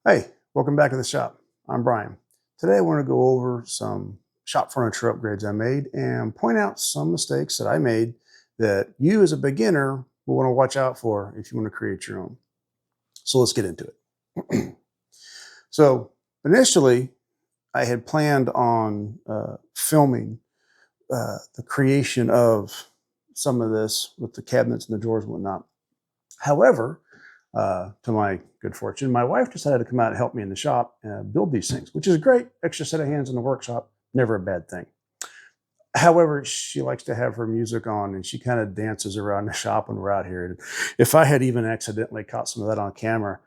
Hey, welcome back to the shop. I'm Brian. Today I want to go over some shop furniture upgrades I made and point out some mistakes that I made that you as a beginner will want to watch out for if you want to create your own. So let's get into it. So initially, I had planned on filming the creation of some of this with the cabinets and the drawers and whatnot. However, to my good fortune, my wife decided to come out and help me in the shop and build these things, which is great. Extra set of hands in the workshop, never a bad thing. However, she likes to have her music on and she kind of dances around the shop when we're out here. And if I had even accidentally caught some of that on camera,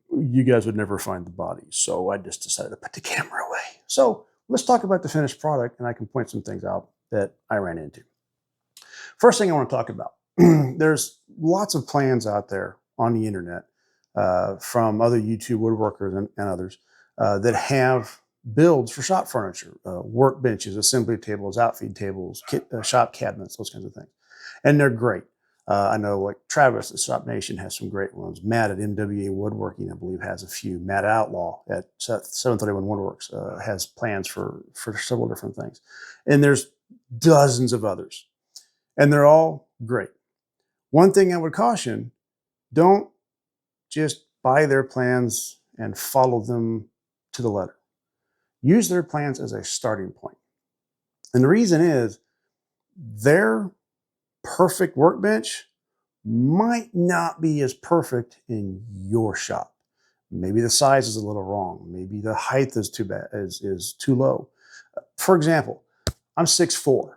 you guys would never find the body. So I just decided to put the camera away. So let's talk about the finished product and I can point some things out that I ran into. First thing I want to talk about, there's lots of plans out there on the internet from other YouTube woodworkers and others that have builds for shop furniture, workbenches, assembly tables, outfeed tables, shop cabinets, those kinds of things. And they're great. I know like Travis at Shop Nation has some great ones. Matt at MWA Woodworking, I believe, has a few. Matt Outlaw at 731 Woodworks has plans for several different things. And there's dozens of others. And they're all great. One thing I would caution, don't just buy their plans and follow them to the letter. Use their plans as a starting point. And the reason is their perfect workbench might not be as perfect in your shop. Maybe the size is a little wrong. Maybe the height is too low. For example, I'm 6'4".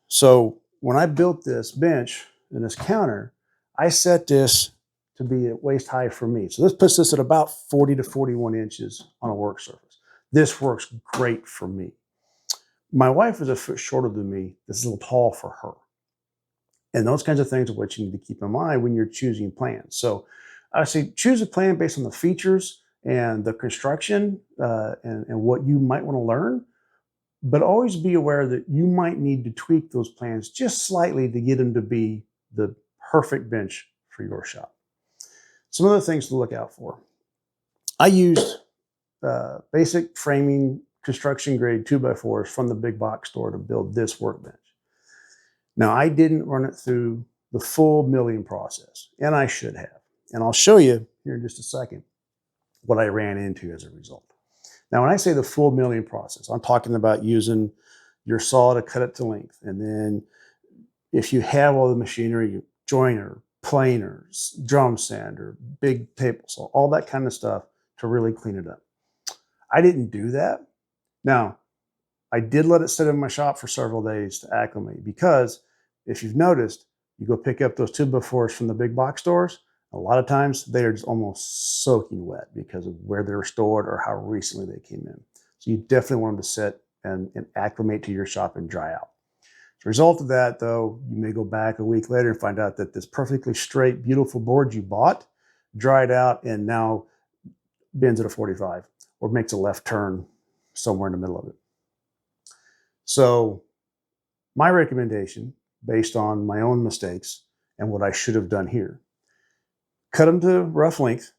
So when I built this bench and this counter, I set this to be at waist high for me. So this puts this at about 40 to 41 inches on a work surface. This works great for me. My wife is a foot shorter than me. This is a little tall for her. And those kinds of things are what you need to keep in mind when you're choosing plans. So I say choose a plan based on the features and the construction and what you might want to learn. But always be aware that you might need to tweak those plans just slightly to get them to be the perfect bench for your shop. Some other things to look out for. I used basic framing construction grade 2x4s from the big box store to build this workbench. Now, I didn't run it through the full milling process, and I should have. And I'll show you here in just a second what I ran into as a result. Now, when I say the full milling process, I'm talking about using your saw to cut it to length. And then if you have all the machinery, joiner, planers, drum sander, big table saw, all that kind of stuff to really clean it up. I didn't do that. Now, I did let it sit in my shop for several days to acclimate because if you've noticed, you go pick up those 2x4s from the big box stores, a lot of times they are just almost soaking wet because of where they're stored or how recently they came in. So you definitely want them to sit and acclimate to your shop and dry out. As a result of that, though, you may go back a week later and find out that this perfectly straight, beautiful board you bought dried out and now bends at a 45 or makes a left turn somewhere in the middle of it. So my recommendation, based on my own mistakes and what I should have done here, cut them to rough length.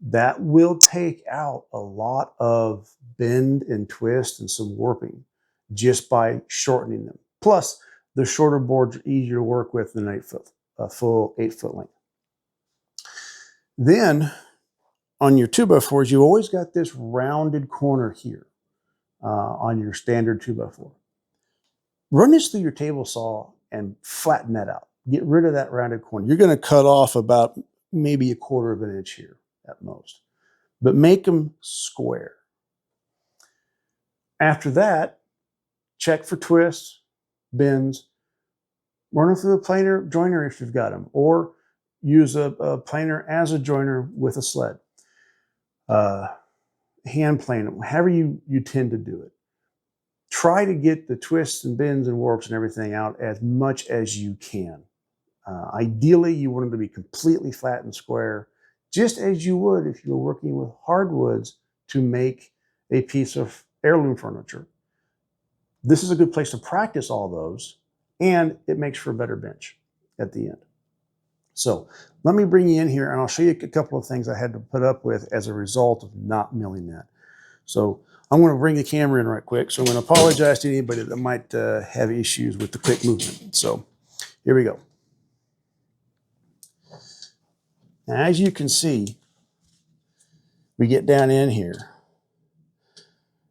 That will take out a lot of bend and twist and some warping just by shortening them. Plus, the shorter boards are easier to work with than a full 8-foot length. Then, on your 2x4s, you always got this rounded corner here on your standard 2x4. Run this through your table saw and flatten that out. Get rid of that rounded corner. You're going to cut off about maybe 1/4 of an inch here at most, but make them square. After that, check for twists, bends, run them through the planer joiner if you've got them, or use a planer as a joiner with a sled. Hand plane them, however you tend to do it. Try to get the twists and bends and warps and everything out as much as you can. Ideally, you want them to be completely flat and square, just as you would if you were working with hardwoods to make a piece of heirloom furniture. This is a good place to practice all those, and it makes for a better bench at the end. So let me bring you in here and I'll show you a couple of things I had to put up with as a result of not milling that. So I'm going to bring the camera in right quick. So I'm going to apologize to anybody that might have issues with the quick movement. So here we go. Now, as you can see, we get down in here,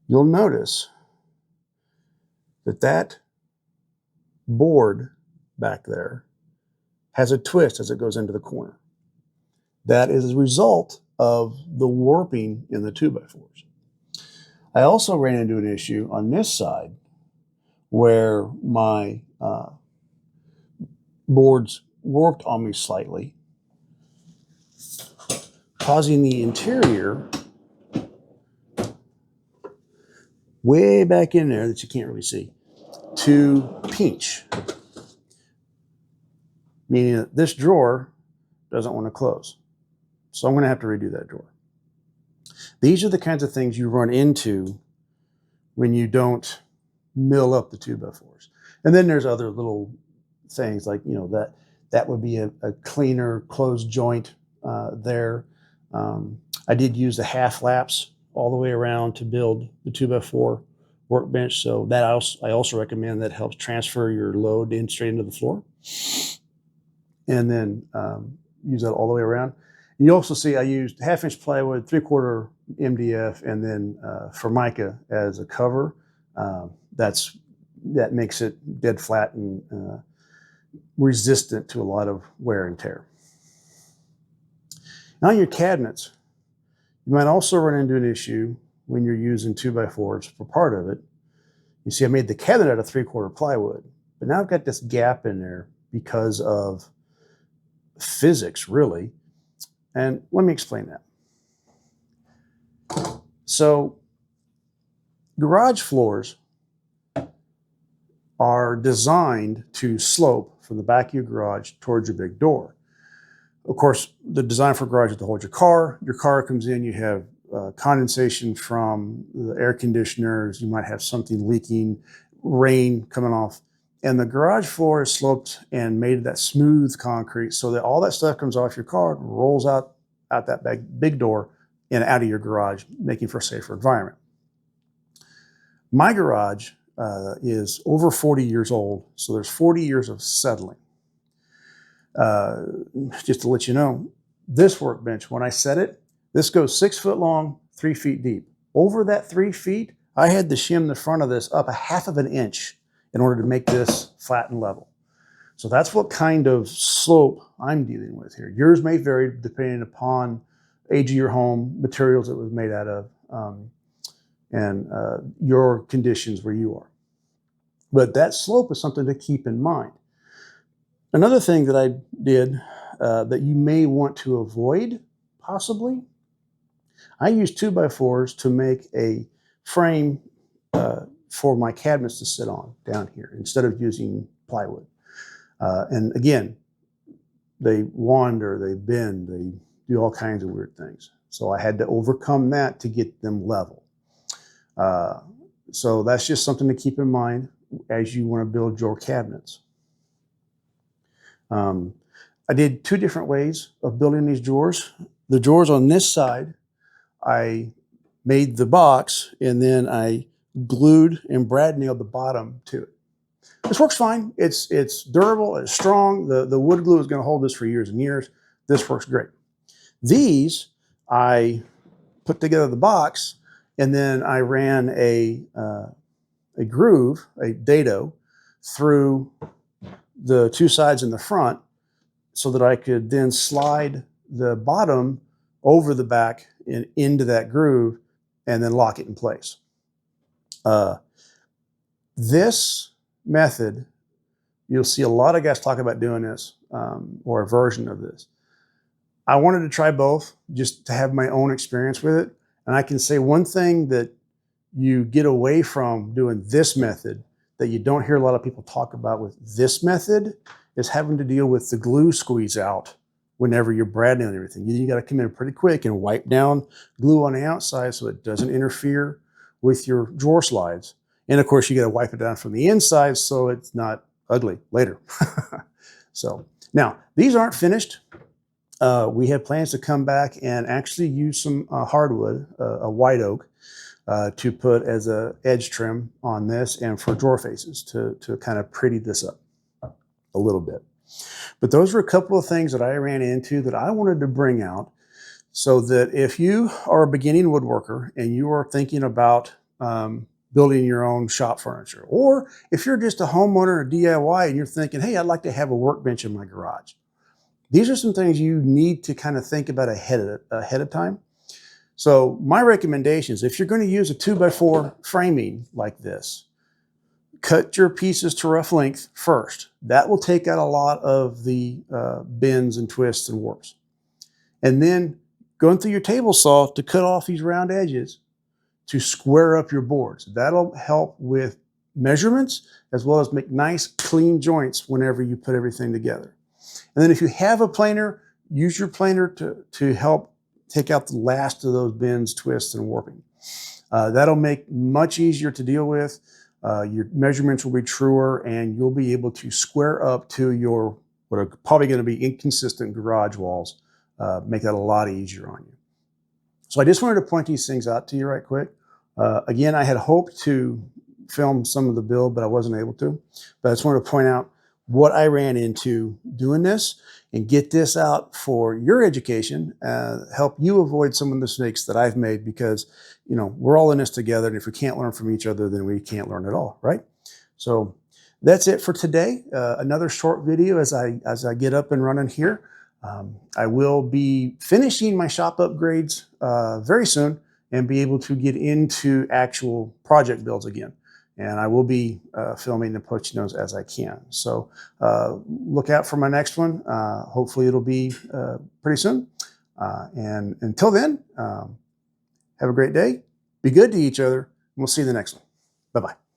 you'll notice that that board back there has a twist as it goes into the corner. That is a result of the warping in the 2x4s. I also ran into an issue on this side where my boards warped on me slightly, causing the interior way back in there that you can't really see to pinch, meaning that this drawer doesn't want to close. So I'm going to have to redo that drawer. These are the kinds of things you run into when you don't mill up the 2x4s. And then there's other little things like, you know, that would be a cleaner closed joint there. I did use the half laps all the way around to build the 2x4 workbench. So that I also recommend. That helps transfer your load in straight into the floor. And then use that all the way around. You also see I used 1/2-inch plywood, 3/4 MDF, and then Formica as a cover. That makes it dead flat and resistant to a lot of wear and tear. Now, your cabinets, you might also run into an issue when you're using 2x4s for part of it. You see, I made the cabinet out of 3/4 plywood, but now I've got this gap in there because of physics, really. And let me explain that. So, garage floors are designed to slope from the back of your garage towards your big door. Of course, the design for garage is to hold your car. Your car comes in, you have condensation from the air conditioners, you might have something leaking, rain coming off. And the garage floor is sloped and made of that smooth concrete so that all that stuff comes off your car and rolls out that big door and out of your garage, making for a safer environment. My garage is over 40 years old, so there's 40 years of settling. Just to let you know, this workbench, when I set it, this goes 6 foot long, 3 feet deep. Over that 3 feet, I had to shim the front of this up 1/2 inch in order to make this flat and level. So that's what kind of slope I'm dealing with here. Yours may vary depending upon age of your home, materials it was made out of, and your conditions where you are. But that slope is something to keep in mind. Another thing that I did that you may want to avoid, possibly, I used 2x4s to make a frame for my cabinets to sit on down here instead of using plywood. And again, they wander, they bend, they do all kinds of weird things. So I had to overcome that to get them level. So that's just something to keep in mind as you want to build your cabinets. I did 2 different ways of building these drawers. The drawers on this side, I made the box and then I glued and brad nailed the bottom to it. This works fine. It's durable, it's strong. The wood glue is going to hold this for years and years. This works great. These, I put together the box and then I ran a groove, a dado, through the 2 sides in the front so that I could then slide the bottom over the back and into that groove and then lock it in place. This method, you'll see a lot of guys talk about doing this or a version of this. I wanted to try both just to have my own experience with it. And I can say one thing that you get away from doing this method that you don't hear a lot of people talk about with this method is having to deal with the glue squeeze out whenever you're bradding and everything. You got to come in pretty quick and wipe down glue on the outside so it doesn't interfere with your drawer slides. And of course, you got to wipe it down from the inside so it's not ugly later. So Now, these aren't finished. We have plans to come back and actually use some hardwood, a white oak, to put as a edge trim on this and for drawer faces to kind of pretty this up a little bit. But those are a couple of things that I ran into that I wanted to bring out so that if you are a beginning woodworker and you are thinking about building your own shop furniture, or if you're just a homeowner or DIY and you're thinking, hey, I'd like to have a workbench in my garage. These are some things you need to kind of think about ahead of time. So my recommendation is if you're going to use a 2x4 framing like this, cut your pieces to rough length first. That will take out a lot of the bends and twists and warps. And then going through your table saw to cut off these round edges to square up your boards. That'll help with measurements as well as make nice clean joints whenever you put everything together. And then if you have a planer, use your planer to help take out the last of those bends, twists, and warping. That'll make much easier to deal with. Your measurements will be truer and you'll be able to square up to your, what are probably going to be inconsistent garage walls, make that a lot easier on you. So I just wanted to point these things out to you right quick. Again, I had hoped to film some of the build, but I wasn't able to. But I just wanted to point out what I ran into doing this and get this out for your education, help you avoid some of the mistakes that I've made because, you know, we're all in this together. And if we can't learn from each other, then we can't learn at all, right? So that's it for today. Another short video as I get up and running here. I will be finishing my shop upgrades very soon and be able to get into actual project builds again. And I will be filming and posting those as I can. So look out for my next one. Hopefully it'll be pretty soon. And until then, have a great day. Be good to each other. And we'll see you in the next one. Bye-bye.